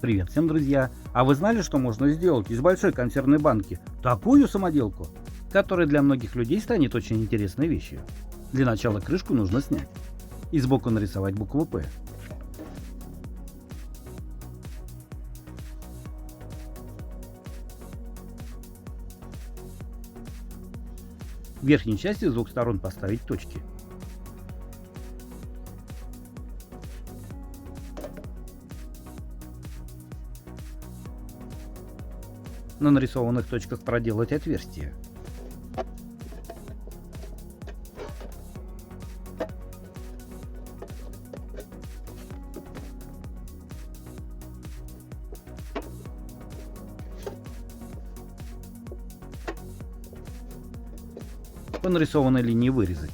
Привет всем, друзья! А вы знали, что можно сделать из большой консервной банки такую самоделку, которая для многих людей станет очень интересной вещью? Для начала крышку нужно снять и сбоку нарисовать букву «П». В верхней части с двух сторон поставить точки. На нарисованных точках проделать отверстие. По нарисованной линии вырезать.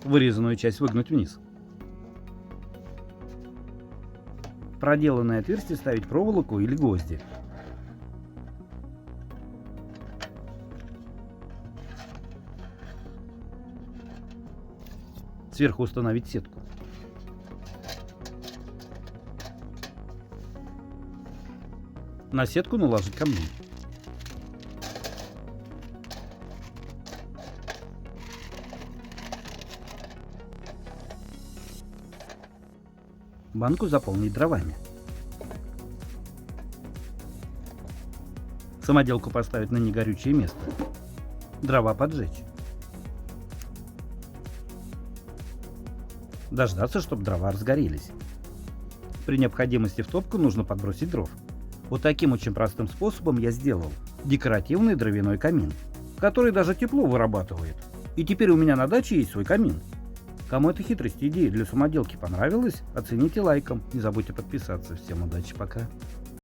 Вырезанную часть выгнуть вниз. В проделанное отверстие ставить проволоку или гвозди. Сверху установить сетку. На сетку наложить камни. Банку заполнить дровами. Самоделку поставить на негорючее место. Дрова поджечь. Дождаться, чтобы дрова разгорелись. При необходимости в топку нужно подбросить дров. Вот таким очень простым способом я сделал декоративный дровяной камин, который даже тепло вырабатывает. И теперь у меня на даче есть свой камин. Кому эта хитрость и идея для самоделки понравилась, оцените лайком. Не забудьте подписаться. Всем удачи, пока.